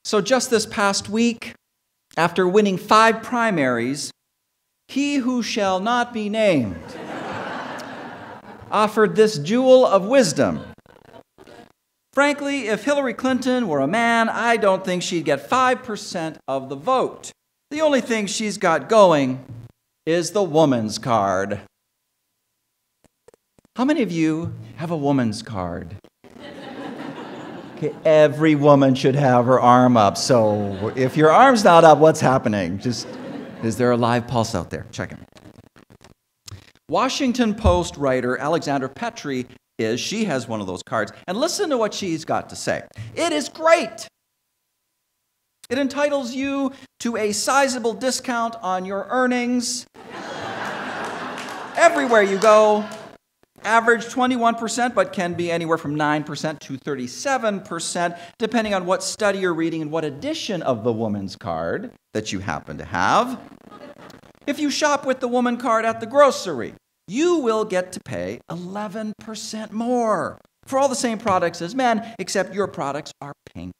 So just this past week, after winning 5 primaries, he who shall not be named offered this jewel of wisdom. Frankly, if Hillary Clinton were a man, I don't think she'd get 5% of the vote. The only thing she's got going is the woman's card. How many of you have a woman's card? Okay, every woman should have her arm up. So if your arm's not up, what's happening? Is there a live pulse out there? Check it. Washington Post writer Alexandra Petrie she has one of those cards. And listen to what she's got to say. It is great. It entitles you to a sizable discount on your earnings. Everywhere you go. Average 21%, but can be anywhere from 9% to 37%, depending on what study you're reading and what edition of the woman's card that you happen to have. If you shop with the woman card at the grocery, you will get to pay 11% more for all the same products as men, except your products are pink.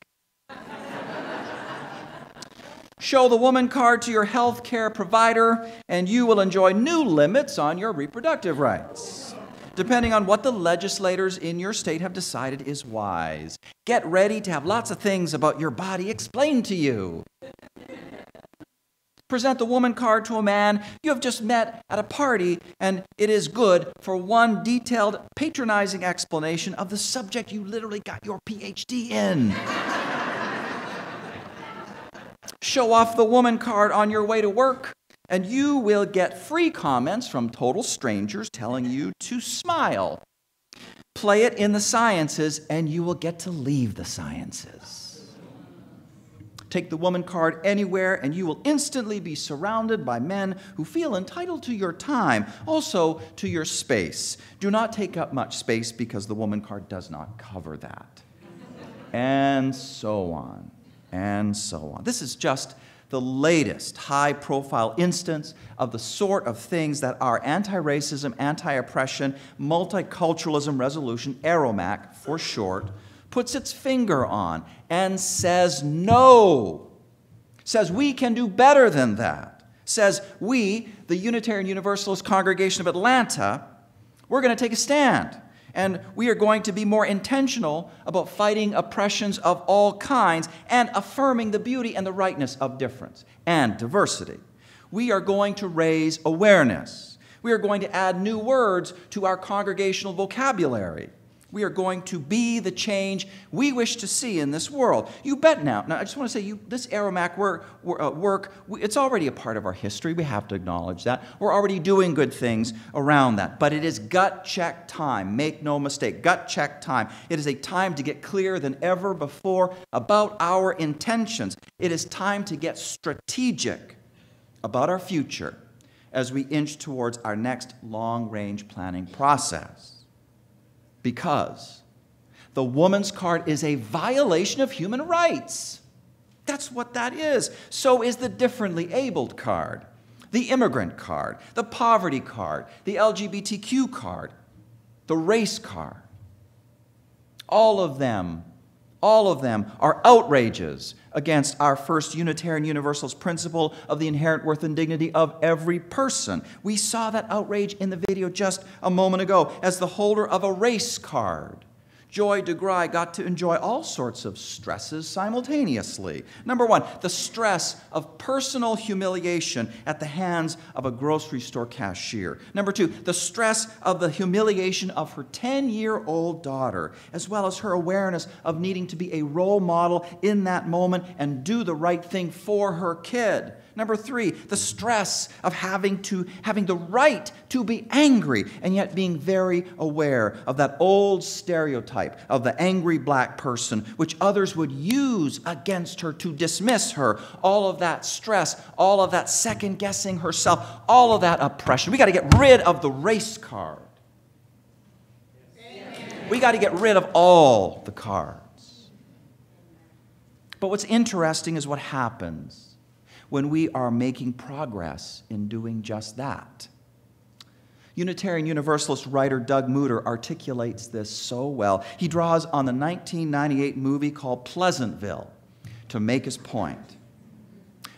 Show the woman card to your health care provider, and you will enjoy new limits on your reproductive rights, depending on what the legislators in your state have decided is wise. Get ready to have lots of things about your body explained to you. Present the woman card to a man you have just met at a party, and it is good for one detailed, patronizing explanation of the subject you literally got your PhD in. Show off the woman card on your way to work, and you will get free comments from total strangers telling you to smile. Play it in the sciences, and you will get to leave the sciences. Take the woman card anywhere, and you will instantly be surrounded by men who feel entitled to your time, also to your space. Do not take up much space because the woman card does not cover that. And so on, and so on. This is just the latest high-profile instance of the sort of things that our anti-racism, anti-oppression, multiculturalism resolution, AROMAC for short, puts its finger on and says no. Says we can do better than that. Says we, the Unitarian Universalist Congregation of Atlanta, we're going to take a stand. And we are going to be more intentional about fighting oppressions of all kinds and affirming the beauty and the rightness of difference and diversity. We are going to raise awareness. We are going to add new words to our congregational vocabulary. We are going to be the change we wish to see in this world. You bet now. Now, I just want to say, this AROMAC work, it's already a part of our history. We have to acknowledge that. We're already doing good things around that. But it is gut check time. Make no mistake, gut check time. It is a time to get clearer than ever before about our intentions. It is time to get strategic about our future as we inch towards our next long-range planning process. Because the woman's card is a violation of human rights. That's what that is. So is the differently abled card, the immigrant card, the poverty card, the LGBTQ card, the race card. All of them are outrages against our first Unitarian Universalist principle of the inherent worth and dignity of every person. We saw that outrage in the video just a moment ago. As the holder of a race card, Joy DeGruy got to enjoy all sorts of stresses simultaneously. Number one, the stress of personal humiliation at the hands of a grocery store cashier. Number two, the stress of the humiliation of her 10-year-old daughter, as well as her awareness of needing to be a role model in that moment and do the right thing for her kid. Number three, the stress of having the right to be angry and yet being very aware of that old stereotype of the angry black person, which others would use against her to dismiss her. All of that stress, all of that second-guessing herself, all of that oppression. We got to get rid of the race card. We got to get rid of all the cards. But what's interesting is what happens when we are making progress in doing just that. Unitarian Universalist writer Doug Mooter articulates this so well. He draws on the 1998 movie called Pleasantville to make his point.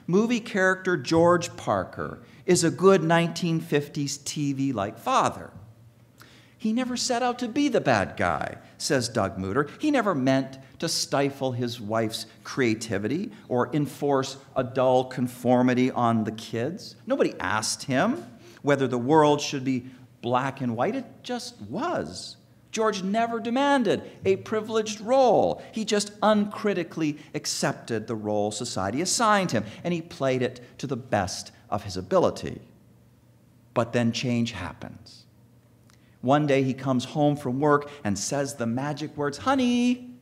Movie character George Parker is a good 1950s TV-like father. He never set out to be the bad guy, says Doug Mutter. He never meant to stifle his wife's creativity or enforce a dull conformity on the kids. Nobody asked him whether the world should be black and white. It just was. George never demanded a privileged role. He just uncritically accepted the role society assigned him, and he played it to the best of his ability. But then change happens. One day he comes home from work and says the magic words, "Honey,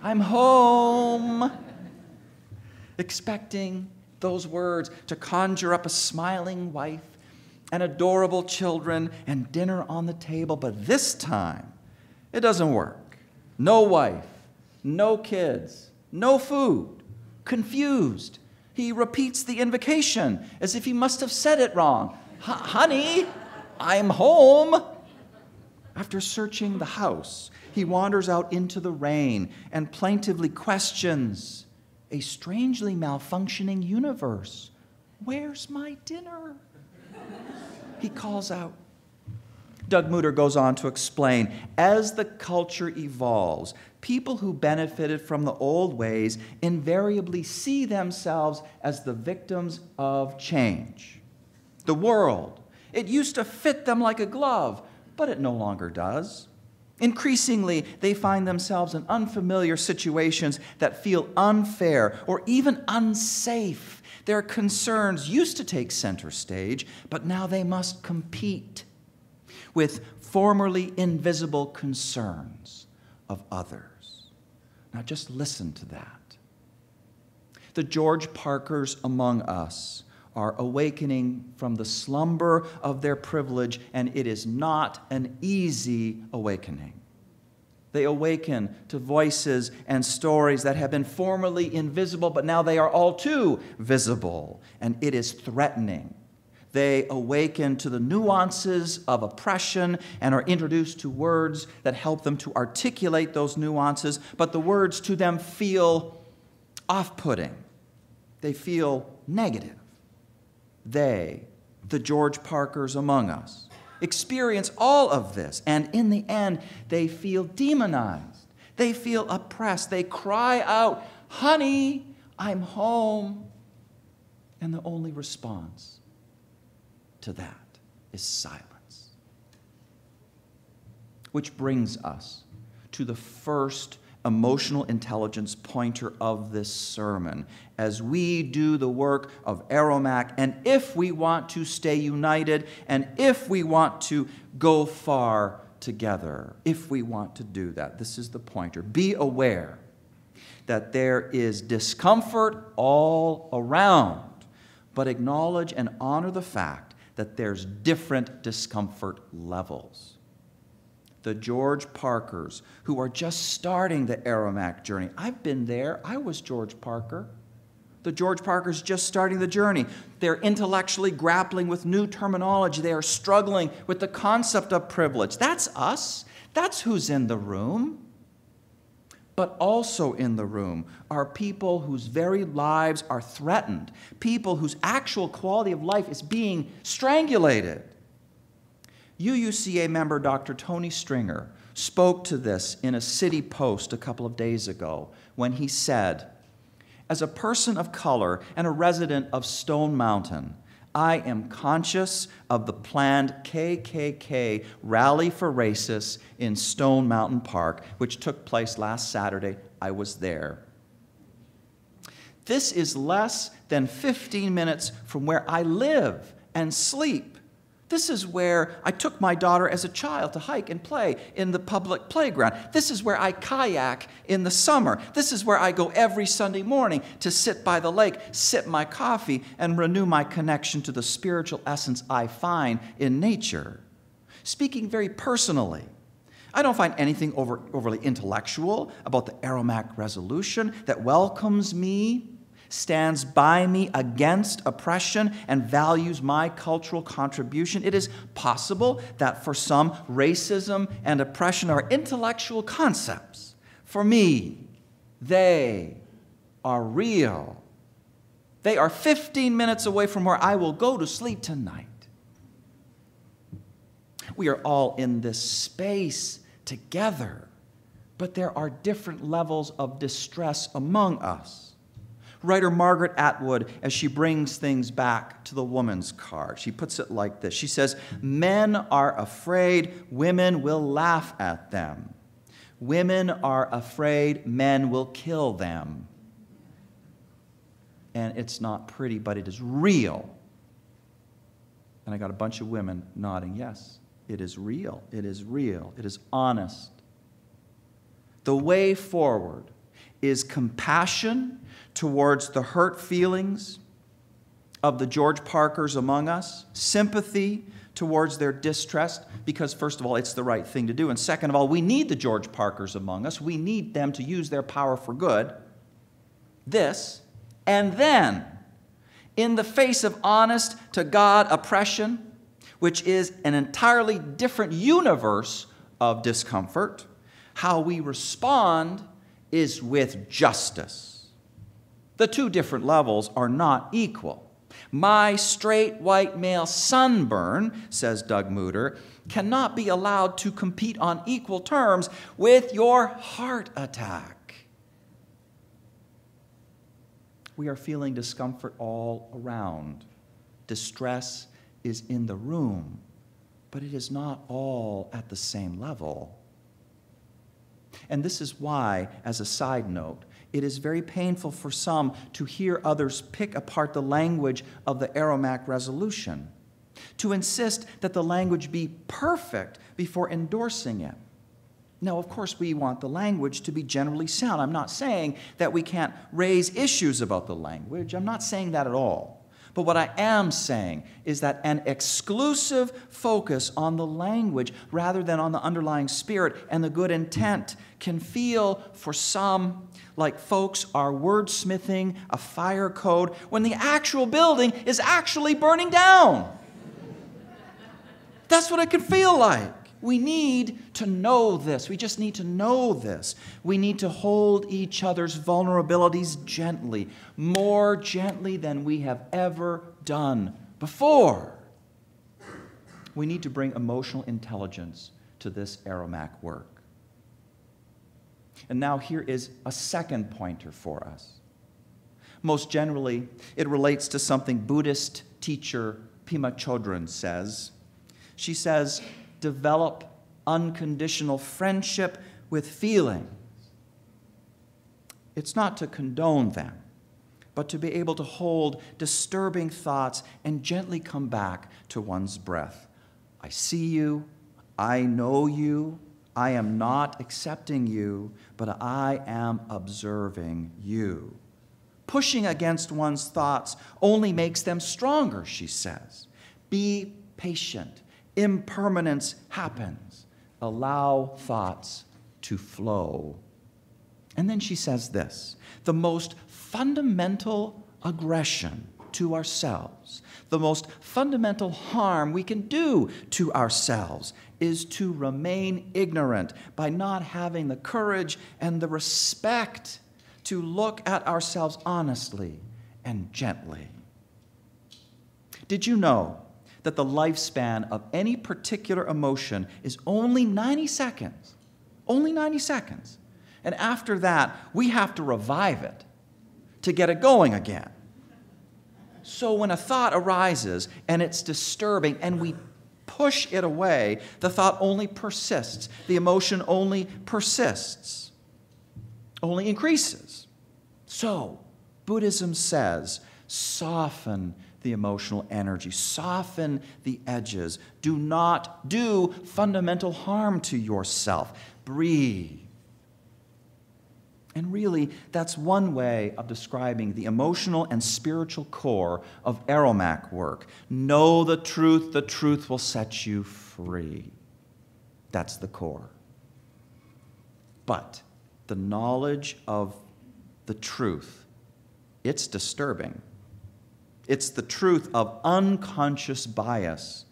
I'm home," expecting those words to conjure up a smiling wife and adorable children and dinner on the table. But this time, it doesn't work. No wife, no kids, no food. Confused, he repeats the invocation as if he must have said it wrong. "Honey, I'm home." After searching the house, he wanders out into the rain and plaintively questions a strangely malfunctioning universe. "Where's my dinner?" he calls out. Doug Mutter goes on to explain, as the culture evolves, people who benefited from the old ways invariably see themselves as the victims of change. The world, it used to fit them like a glove, but it no longer does. Increasingly, they find themselves in unfamiliar situations that feel unfair or even unsafe. Their concerns used to take center stage, but now they must compete with formerly invisible concerns of others. Now just listen to that. The George Parkers among us are awakening from the slumber of their privilege, and it is not an easy awakening. They awaken to voices and stories that have been formerly invisible, but now they are all too visible, and it is threatening. They awaken to the nuances of oppression and are introduced to words that help them to articulate those nuances, but the words to them feel off-putting. They feel negative. They, the George Parkers among us, experience all of this, and in the end, they feel demonized. They feel oppressed. They cry out, "Honey, I'm home." And the only response to that is silence. Which brings us to the first emotional intelligence pointer of this sermon as we do the work of Aromac, and if we want to stay united, and if we want to go far together, if we want to do that, this is the pointer. Be aware that there is discomfort all around, but acknowledge and honor the fact that there's different discomfort levels. The George Parkers, who are just starting the Aromac journey. I've been there. I was George Parker. The George Parkers just starting the journey. They're intellectually grappling with new terminology. They are struggling with the concept of privilege. That's us. That's who's in the room. But also in the room are people whose very lives are threatened, people whose actual quality of life is being strangulated. UUCA member Dr. Tony Stringer spoke to this in a City Post a couple of days ago when he said, "As a person of color and a resident of Stone Mountain, I am conscious of the planned KKK Rally for Racists in Stone Mountain Park, which took place last Saturday. I was there. This is less than 15 minutes from where I live and sleep. This is where I took my daughter as a child to hike and play in the public playground. This is where I kayak in the summer. This is where I go every Sunday morning to sit by the lake, sip my coffee, and renew my connection to the spiritual essence I find in nature." Speaking very personally, I don't find anything overly intellectual about the Aromac resolution that welcomes me, stands by me against oppression, and values my cultural contribution. It is possible that for some, racism and oppression are intellectual concepts. For me, they are real. They are 15 minutes away from where I will go to sleep tonight. We are all in this space together, but there are different levels of distress among us. Writer Margaret Atwood, as she brings things back to the woman's card, she puts it like this. She says, "Men are afraid women will laugh at them. Women are afraid men will kill them." And it's not pretty, but it is real. And I got a bunch of women nodding, yes, it is real. It is real. It is honest. The way forward is compassion towards the hurt feelings of the George Parkers among us, sympathy towards their distress, because first of all, it's the right thing to do. And second of all, we need the George Parkers among us. We need them to use their power for good. This, and then, in the face of honest to God oppression, which is an entirely different universe of discomfort, how we respond is with justice. The two different levels are not equal. My straight white male sunburn, says Doug Mooter, cannot be allowed to compete on equal terms with your heart attack. We are feeling discomfort all around. Distress is in the room, but it is not all at the same level. And this is why, as a side note, it is very painful for some to hear others pick apart the language of the Aromac resolution, to insist that the language be perfect before endorsing it. Now, of course, we want the language to be generally sound. I'm not saying that we can't raise issues about the language. I'm not saying that at all. But what I am saying is that an exclusive focus on the language rather than on the underlying spirit and the good intent can feel for some like folks are wordsmithing a fire code when the actual building is actually burning down. That's what it can feel like. We need to know this. We just need to know this. We need to hold each other's vulnerabilities gently, more gently than we have ever done before. We need to bring emotional intelligence to this Aromac work. And now here is a second pointer for us. Most generally, it relates to something Buddhist teacher Pema Chodron says. She says, develop unconditional friendship with feelings. It's not to condone them, but to be able to hold disturbing thoughts and gently come back to one's breath. I see you, I know you, I am not accepting you, but I am observing you. Pushing against one's thoughts only makes them stronger, she says. Be patient. Impermanence happens. Allow thoughts to flow. And then she says this, the most fundamental aggression to ourselves, the most fundamental harm we can do to ourselves is to remain ignorant by not having the courage and the respect to look at ourselves honestly and gently. Did you know that the lifespan of any particular emotion is only 90 seconds? Only 90 seconds. And after that, we have to revive it to get it going again. So when a thought arises and it's disturbing and we push it away, the thought only persists. The emotion only persists, only increases. So Buddhism says, soften the emotional energy, soften the edges. Do not do fundamental harm to yourself. Breathe. And really, that's one way of describing the emotional and spiritual core of Aromac work. Know the truth will set you free. That's the core. But the knowledge of the truth, it's disturbing. It's the truth of unconscious bias,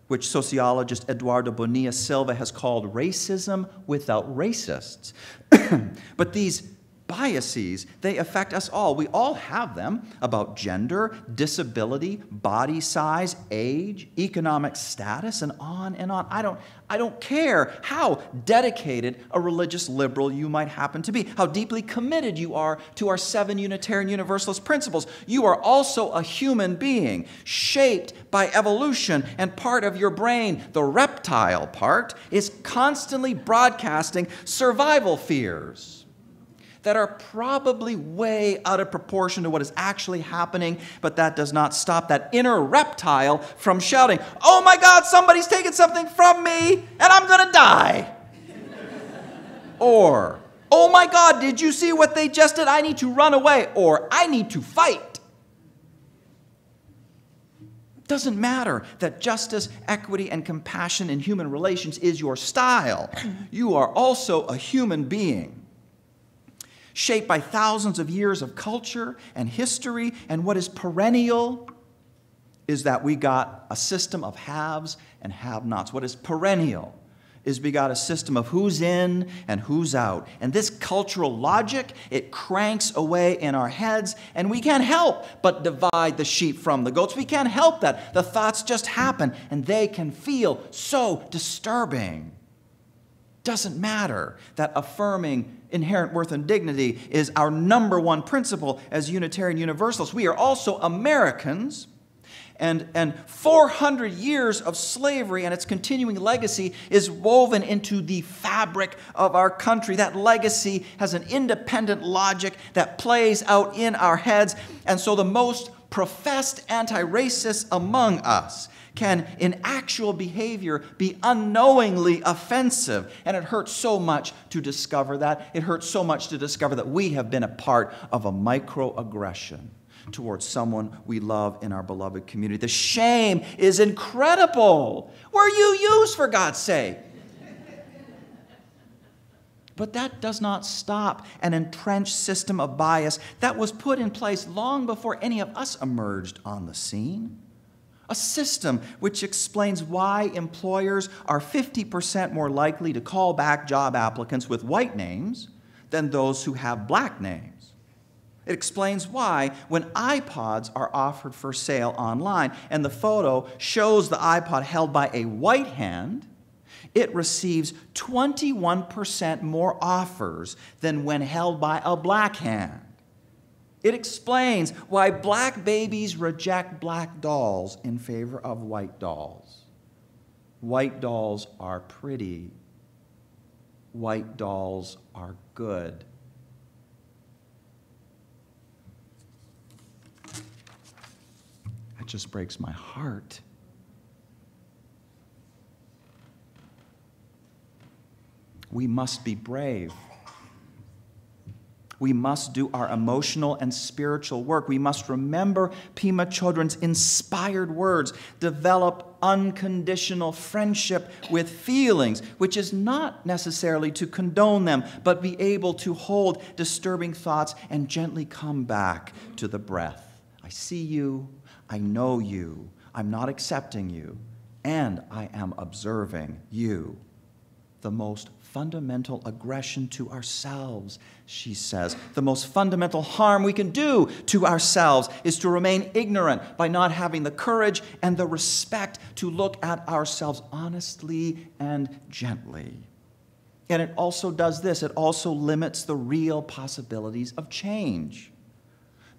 which sociologist Eduardo Bonilla Silva has called racism without racists. But these biases, they affect us all. We all have them about gender, disability, body size, age, economic status, and on and on. I don't care how dedicated a religious liberal you might happen to be, how deeply committed you are to our 7 Unitarian Universalist principles. You are also a human being, shaped by evolution, and part of your brain, the reptile part, is constantly broadcasting survival fears that are probably way out of proportion to what is actually happening, but that does not stop that inner reptile from shouting, "Oh my God, somebody's taken something from me, and I'm going to die." Or, "Oh my God, did you see what they just did? I need to run away," or "I need to fight." It doesn't matter that justice, equity, and compassion in human relations is your style. You are also a human being, shaped by thousands of years of culture and history, and what is perennial is that we got a system of haves and have-nots. What is perennial is we got a system of who's in and who's out. And this cultural logic, it cranks away in our heads, and we can't help but divide the sheep from the goats. We can't help that. The thoughts just happen, and they can feel so disturbing. Doesn't matter that affirming inherent worth and dignity is our number one principle as Unitarian Universalists. We are also Americans, and 400 years of slavery and its continuing legacy is woven into the fabric of our country. That legacy has an independent logic that plays out in our heads, and so the most professed anti-racists among us can, in actual behavior, be unknowingly offensive. And it hurts so much to discover that. It hurts so much to discover that we have been a part of a microaggression towards someone we love in our beloved community. The shame is incredible. Were you used, for God's sake? But that does not stop an entrenched system of bias that was put in place long before any of us emerged on the scene. A system which explains why employers are 50% more likely to call back job applicants with white names than those who have black names. It explains why when iPods are offered for sale online and the photo shows the iPod held by a white hand, it receives 21% more offers than when held by a black hand. It explains why black babies reject black dolls in favor of white dolls. White dolls are pretty. White dolls are good. That just breaks my heart. We must be brave. We must do our emotional and spiritual work. We must remember Pema Chodron's inspired words, develop unconditional friendship with feelings, which is not necessarily to condone them, but be able to hold disturbing thoughts and gently come back to the breath. I see you, I know you, I'm not accepting you, and I am observing you. The most fundamental aggression to ourselves, she says. The most fundamental harm we can do to ourselves is to remain ignorant by not having the courage and the respect to look at ourselves honestly and gently. And it also does this. It also limits the real possibilities of change.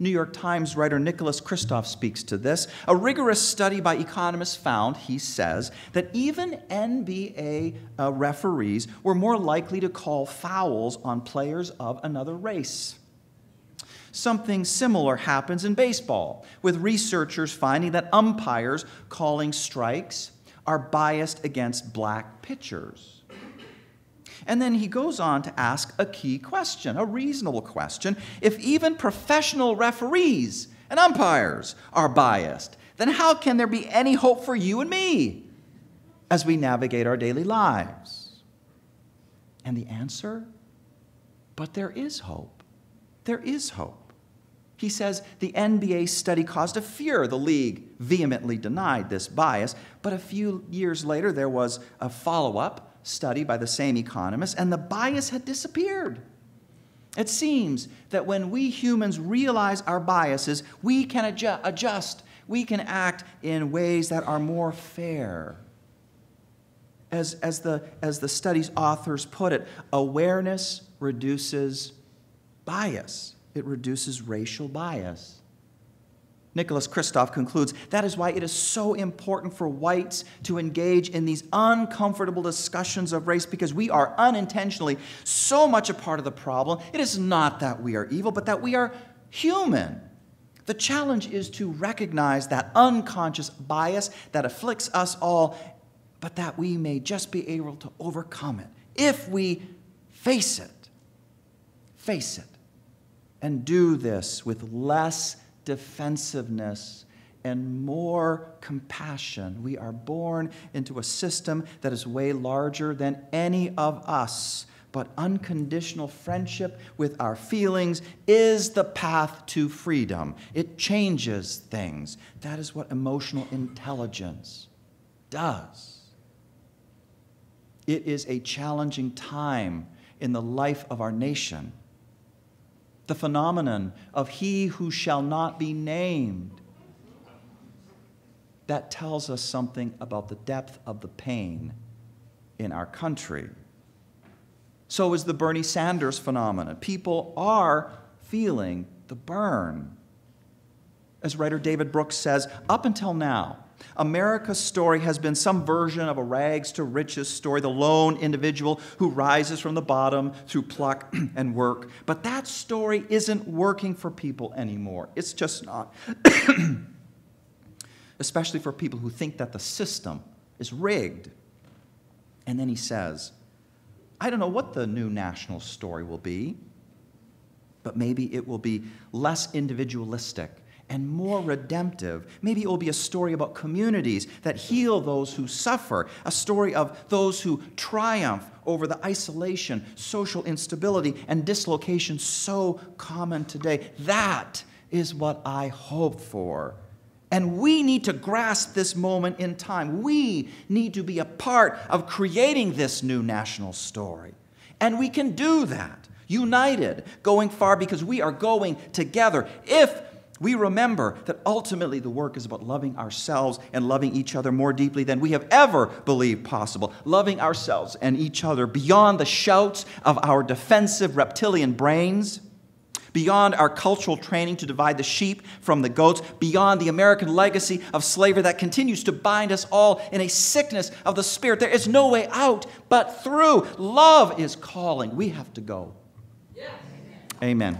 New York Times writer Nicholas Kristof speaks to this. A rigorous study by economists found, he says, that even NBA referees were more likely to call fouls on players of another race. Something similar happens in baseball, with researchers finding that umpires calling strikes are biased against black pitchers. And then he goes on to ask a key question, a reasonable question. If even professional referees and umpires are biased, then how can there be any hope for you and me as we navigate our daily lives? And the answer? But there is hope. There is hope. He says the NBA study caused a furor. The league vehemently denied this bias, but a few years later there was a follow-up study by the same economists, and the bias had disappeared. It seems that when we humans realize our biases, we can adjust. We can act in ways that are more fair. As the study's authors put it, awareness reduces bias. It reduces racial bias. Nicholas Kristof concludes, that is why it is so important for whites to engage in these uncomfortable discussions of race, because we are unintentionally so much a part of the problem. It is not that we are evil, but that we are human. The challenge is to recognize that unconscious bias that afflicts us all, but that we may just be able to overcome it if we face it, and do this with less defensiveness and more compassion. We are born into a system that is way larger than any of us, but unconditional friendship with our feelings is the path to freedom. It changes things. That is what emotional intelligence does. It is a challenging time in the life of our nation. The phenomenon of he who shall not be named, that tells us something about the depth of the pain in our country. So is the Bernie Sanders phenomenon. People are feeling the burn. As writer David Brooks says, up until now, America's story has been some version of a rags to riches story, the lone individual who rises from the bottom through pluck and work. But that story isn't working for people anymore. It's just not. Especially for people who think that the system is rigged. And then he says, I don't know what the new national story will be, but maybe it will be less individualistic and more redemptive. Maybe it will be a story about communities that heal those who suffer, a story of those who triumph over the isolation, social instability, and dislocation so common today. That is what I hope for. And we need to grasp this moment in time. We need to be a part of creating this new national story. And we can do that, united, going far, because we are going together. If we remember that ultimately the work is about loving ourselves and loving each other more deeply than we have ever believed possible. Loving ourselves and each other beyond the shouts of our defensive reptilian brains, beyond our cultural training to divide the sheep from the goats, beyond the American legacy of slavery that continues to bind us all in a sickness of the spirit. There is no way out but through. Love is calling. We have to go. Amen.